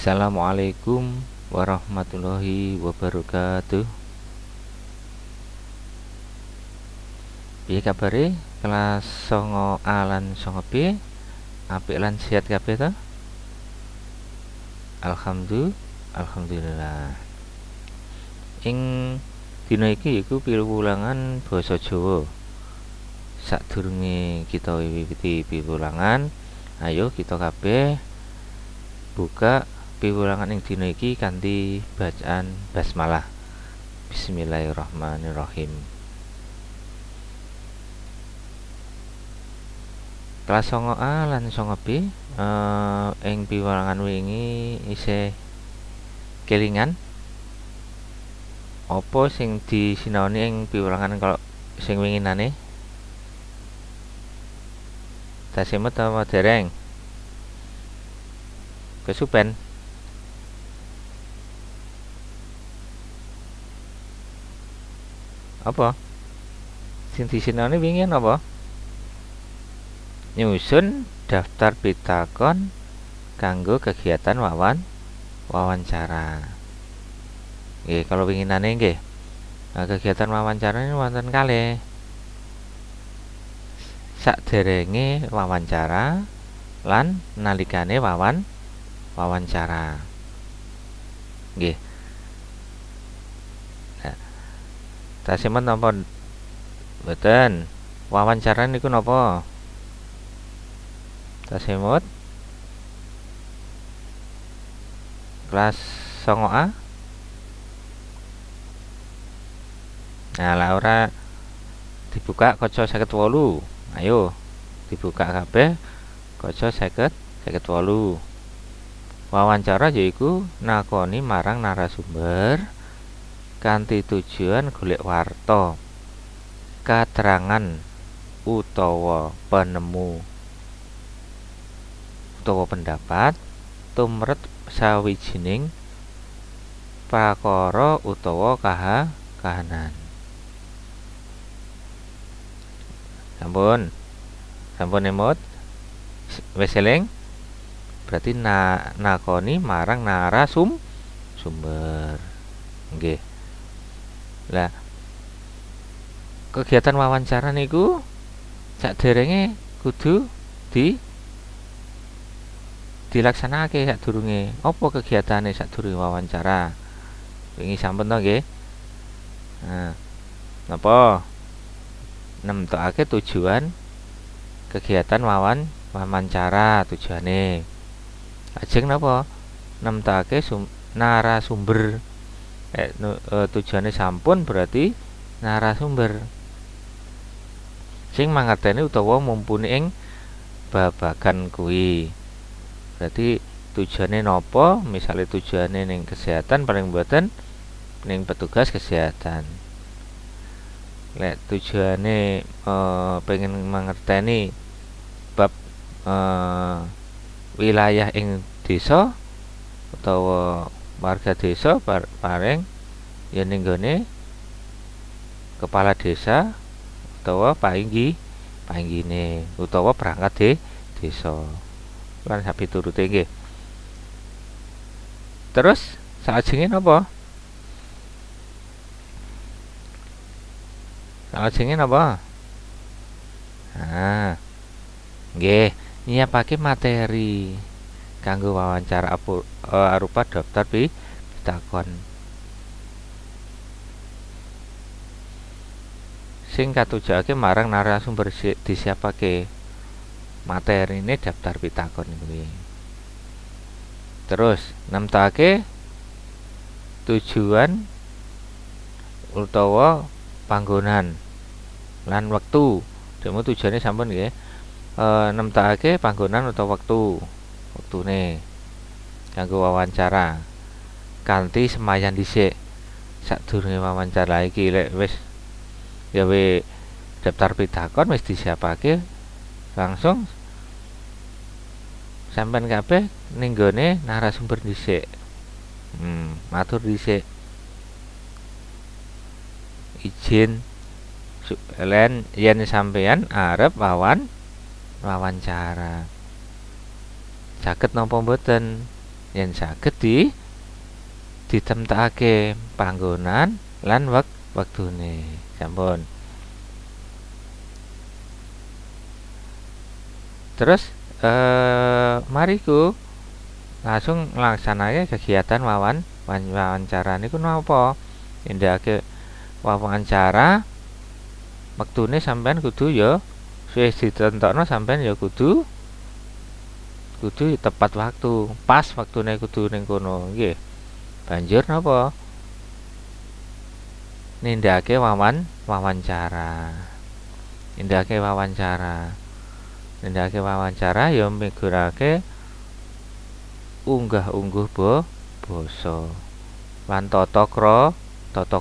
Assalamualaikum warahmatullahi wabarakatuh. Piye kabare kelas 9A lan 9B? Apik lan sehat kabeh to? Alhamdulillah. Ing dina iki iku piwulangan basa Jawa. Sadurunge kita wiwiti piwulangan, ayo kita kabeh buka piwulangan ing dina iki kanthi bacaan basmalah. Bismillahirrahmanirrahim. Kelas 9A lan 9B ing piwulangan wingi isih kelingan apa sing disinaoni ing piwulangan kalau sing winginane? Tasemet apa dereng? Kesupen? Apa? Sing disinaoni wingi apa? Nyusun daftar pitakon kanggo kegiatan wawancara. Nggih, kalau winginane nggih. Nah, kegiatan wawancara ini wonten kalih. Sakderenge wawancara lan nalikane wawancara. Nggih. Nah, tasemen napa mboten? Wawancara niku napa? Tasemut kelas 9A. Nah, Laura dibuka kaca 58. Ayo dibuka kabeh kaca 58. Wawancara yaiku nakoni marang narasumber kanthi tujuan golek warta, katerangan utawa penemu utawa pendapat tumrap sawijining prakara utawa kahanan. Sampun emot wis eling, berarti nakoni marang narasumber. Nggih. Lah kegiatan wawancara niku saderenge kudu dilaksanakake sadurunge. Apa kegiatane sadurunge wawancara? Wingi sampun to nggih. Nah, napa? Nemtokake tujuan kegiatan wawancara tujuane. Ajeng napa? Nemtokake narasumber. Tujuane sampun berarti narasumber sing mangerteni utawa mumpuni ing babagan kuwi. Berarti tujuane napa? Misale tujuane ning kesehatan paling mboten ning petugas kesehatan. Lek tujuane pengen mangerteni bab wilayah ing desa utawa warga desa paring ya ning gone kepala desa utawa panggine utawa perangkat desa lan sapiturute nggih. Terus salajenge napa? Salajenge napa? Nah, nggih, nyiapake materi kanggo wawancara arupa daftar pitakon. Sing katujake marang narasumber disiapake materine daftar pitakon kuwi. Terus nemtokake tujuan utawa panggonan lan wektu. Demo tujuane sampun nggih. Nemtokake panggonan utawa wektune kanggo wawancara. Kanthi semayan dhisik sadurunge wawancara iki lek wis gawe daftar pitakon wis disiapake langsung sampean kabeh ning gone narasumber dhisik. Matur dhisik. Izin yen sampeyan arep wawancara. Saged napa mboten? yen saged ditemtokake panggonan lan wektune. Sampun. Terus mari ku langsung nglaksanake kegiatan wawancara niku napa? Nindakake wawancara wektune sampean kudu ya wis ditentokno, sampean ya kudu tepat waktu, pas waktune kudu ning kono nggih. Banjur napa? Nindakake wawancara. Nindakake wawancara ya migunakake unggah-ungguh basa lan tata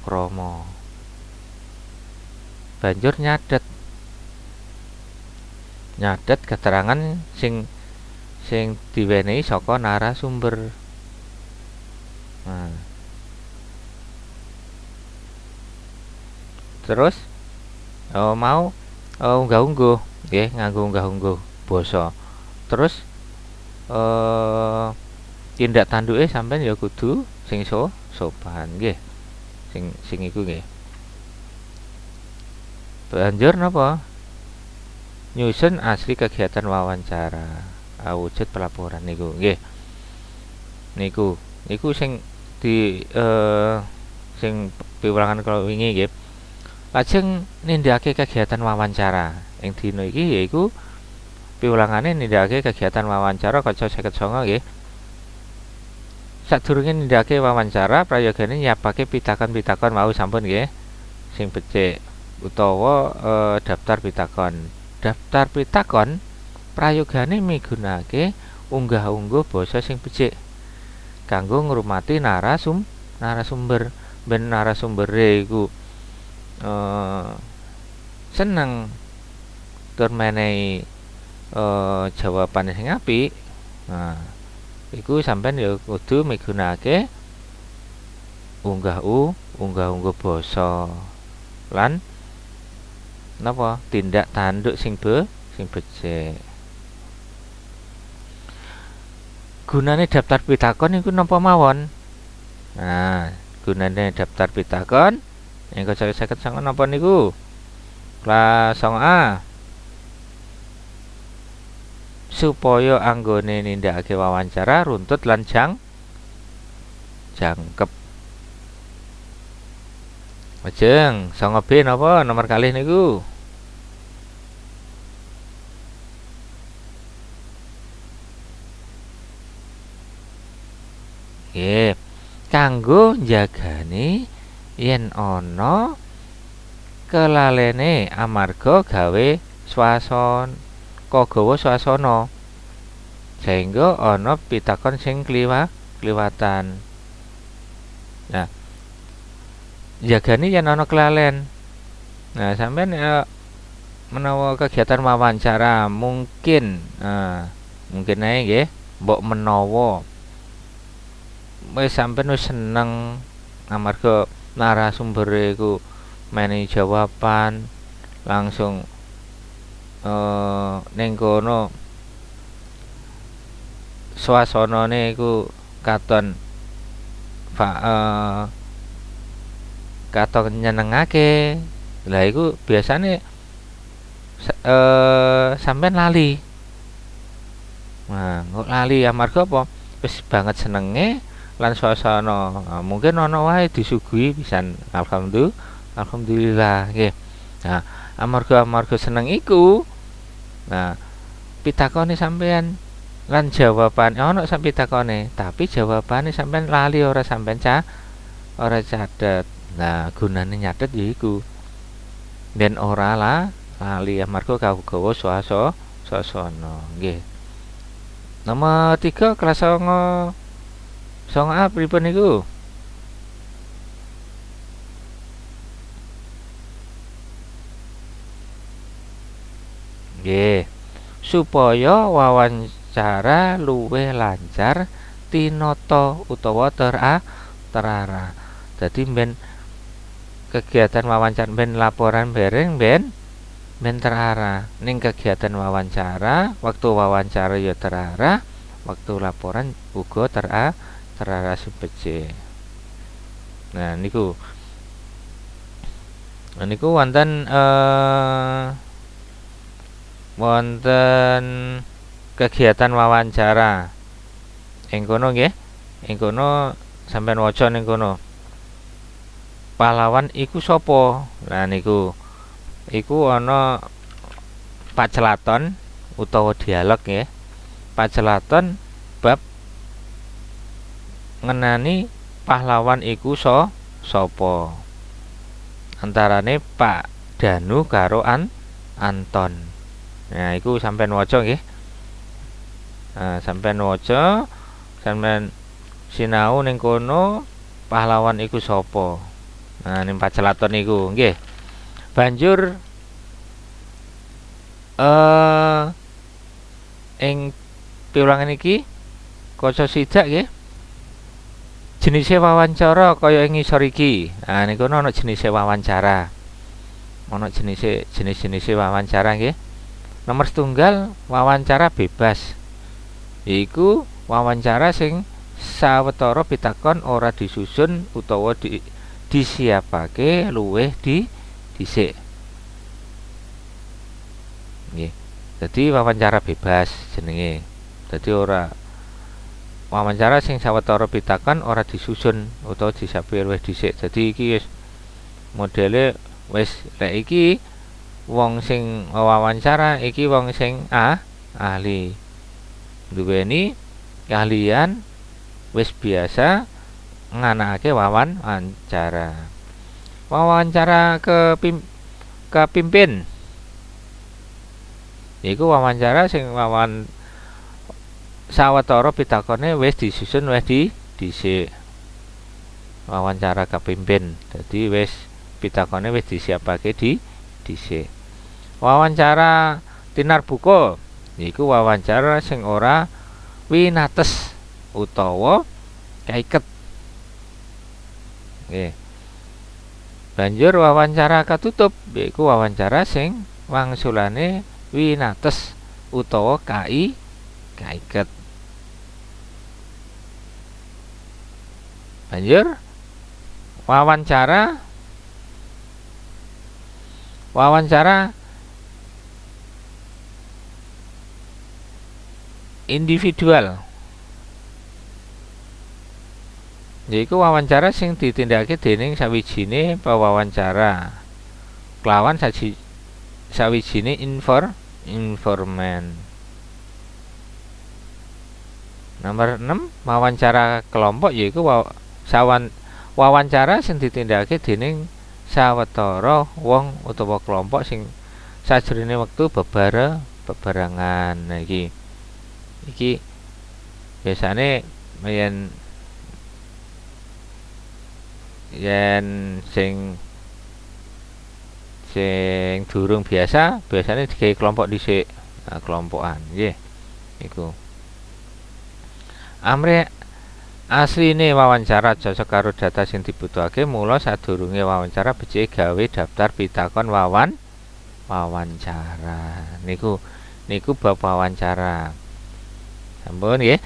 krama. Banjur nyadet keterangan sing diwenehi saka narasumber. Nah, terus mau unggah-ungguh nggih, nganggo unggah-ungguh basa. Terus tindak tanduke sampean ya kudu sing sopan nggih. Sing iku nggih. Banjur napa? Nyusun asli kegiatan wawancara awujud pelaporan niku nggih. Niku sing di sing piwulangan kala wingi nggih. Lajeng nindakake kegiatan wawancara. Ing dina iki yaiku piwulangane nindakake kegiatan wawancara kaca 59 nggih. Sadurunge nindakake wawancara, prayogane nyiapake pitakon-pitakon mau sampun nggih. Sing becik utawa daftar pitakon. Daftar pitakon prayogane migunakake unggah-ungguh basa sing becik kanggo ngrumati narasumber. Ben narasumbere iku seneng tur menehi jawaban sing apik. Nah, iku sampean ya kudu migunakake unggah-ungguh basa lan napa tindak tanduk sing becik. Gunane daftar pitakon iku napa mawon? Nah, gunane daftar pitakon ing kaca 59 napa niku? Kelas 9A supaya anggone nindakake wawancara runtut lan jangkep. Lajeng 9B napa nomor kalih niku? Nggih, kanggo njagane yen ana kelalene amarga gawe gawa swasana sehingga ana pitakon sing kliwatan. Nah, jagani yen ana kelalen. Nah, sampean menawa kegiatan wawancara mungkin mungkin ae nggih mbok menawa wis sampean wis seneng amarga narasumbere iku menehi jawaban langsung ning kono swasanane iku katon nyenengake. Lah iku biasane sampean lali. Nah, kok lali amarga apa? Wis banget senenge lan swasana. Nah, mungkin ana wae disuguhi pisan. Alhamdulillah nggih. Nah, amarga seneng iku, nah pitakone sampean lan jawaban ana sak pitakone, tapi jawabane sampean lali ora sampean ora catet. Nah, gunane nyatet yaiku ben ora lali amarga gawa swasana nggih. Nomor 3 kelas 9A pripun niku? Nggih, supaya wawancara luwih lancar tinata utawa terarah. Dadi ben kegiatan wawancara ben laporan bareng ben terarah. Ning kegiatan wawancara, waktu wawancara ya terarah, wektu laporan uga terarasi becik. Nah niku wonten kegiatan wawancara ing kono nggih. Ing kono sampeyan waca ning kono. Pahlawan iku sapa? Lah niku iku ana pacelaton utawa dialog nggih. Pacelaton bab ngenani pahlawan iku sapa. Antarane Pak Danu karo Anton. Nah, iku sampean waca nggih. Nah, sampean waca, sampean sinau ning kono pahlawan iku sapa. Nah, ning pacelaton niku nggih. Banjur ing piulangan iki kaca sidak nggih. Jenise wawancara kaya ing ngisor iki. Nah niku ana jenise wawancara. Ana jenis-jenis wawancara nggih. Nomor setunggal wawancara bebas. Iku wawancara sing sawetara pitakon ora disusun utawa disiapake luwih dhisik. Nggih. Dadi wawancara bebas jenenge. Dadi ora wawancara sing sawetara pitakon ora disusun utawa disiapake luwih dhisik. Dadi iki wis modele wis lek iki wong sing wawancara iki wong sing ahli. Duweni keahlian wis biasa nganakake wawancara. Wawancara kepimpin. Iku wawancara sing sawetara pitakone wis disusun wis dhisik. Wawancara kepimpin. Dadi wis pitakone wis disiapake dhisik. Wawancara tinarbuka iku wawancara sing ora winates utawa kaiket. Nggih. Banjur wawancara katutup yaiku wawancara sing wangsulane winates utawa kaiket. Banjur wawancara individual yaiku wawancara sing ditindakake dening sawijine pewawancara kelawan sawijine informan. Nomor 6 wawancara kelompok yaiku wawancara sing ditindakake dening sawetara wong utawa kelompok sing sajroning wektu bebarengan. Nah iki biasane yen sing durung biasane digawe kelompok dhisik. Nah, kelompokan nggih iku. Amre asline wawancara cocok karo data sing dibutuhake, mula sadurunge wawancara becike gawe daftar pitakon wawancara. Niku bab wawancara. Sampun nggih.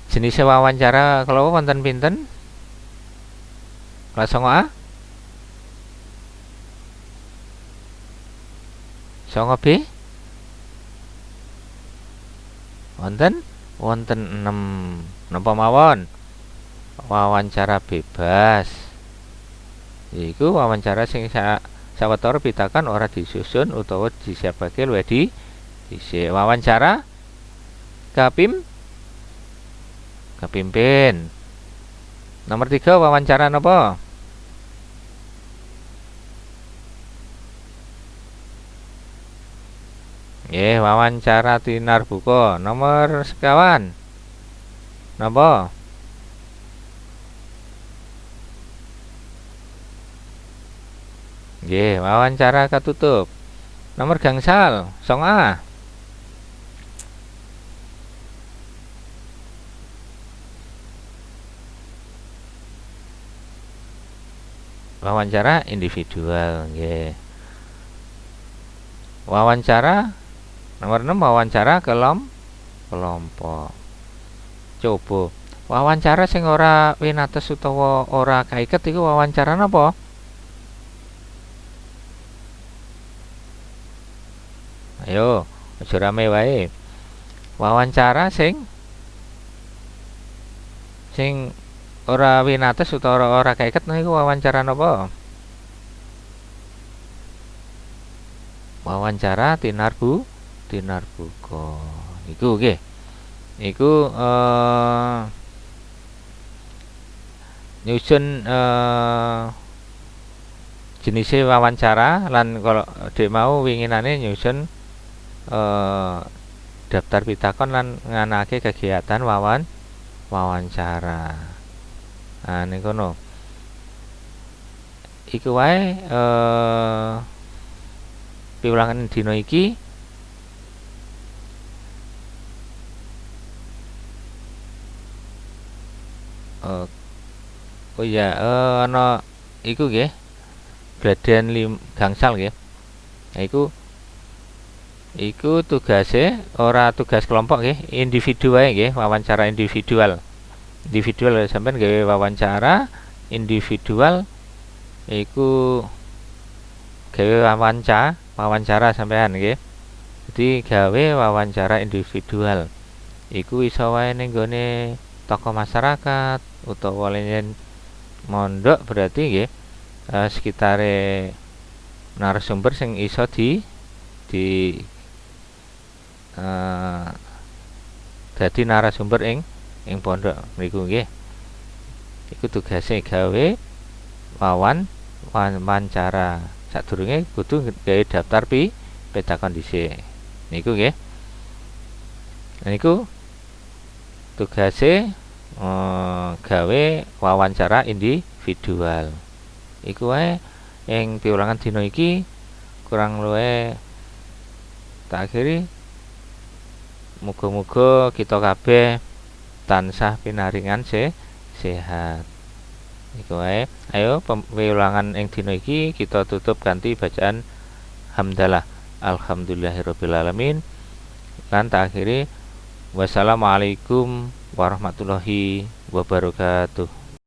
Jenis wawancara kalau wonten pinten? Kelas 9A? 9B? Wonten 6. Napa mawon? Wawancara bebas. Iku wawancara sing sawetara pitakon ora disusun utawa disiapake luwih dhisik. Wawancara kepimpin. Nomor 3 wawancara napa? Nggih, wawancara tinarbuka. Nomor sekawan napa? Nggih, wawancara katutup. Nomor gangsal 9A. Wawancara individual nggih. Wawancara nomor 6 wawancara kelompok. Coba wawancara sing ora winates utawa ora kaiket iku wawancara napa? Ayo, aja rame wae. Wawancara sing ora winates utawa ora kaiket niku wawancara napa? Wawancara tinar buka. Iku nggih. Iku nyusun jenisnya wawancara lan kalau dek mau winginane nyusun daftar pitakon lan nganake kegiatan wawancara. Nah niku kono. Iku wae piwulangan dina iki oh iya ana iku nggih Gladen gangsal nggih. Nah iku tugase ora tugas kelompok nggih, individu wae nggih, wawancara individual. Individual sampean gawe wawancara individual iku gawe wawancara sampean nggih. Jadi gawe wawancara individual. Iku iso wae ning gone tokoh masyarakat utawa lenyen mondok berarti nggih sekitare narasumber sing iso di dadi narasumber ing pondok niku nggih. Iku tugase gawe wawancara. Sadurunge kudu gawe daftar pitakon dhisik. Niku nggih. Niku tugase gawe wawancara individual. Iku wae ing piwulangan dina iki kurang luwih tak akhiri. Muga-muga kita kabeh tansah pinaringan sehat. Iku wae. Ayo piwulangan ing dina iki kita tutup kanthi bacaan hamdalah alhamdulillahirabbil alamin. Lan tak akhiri wassalamualaikum warahmatullahi wabarakatuh.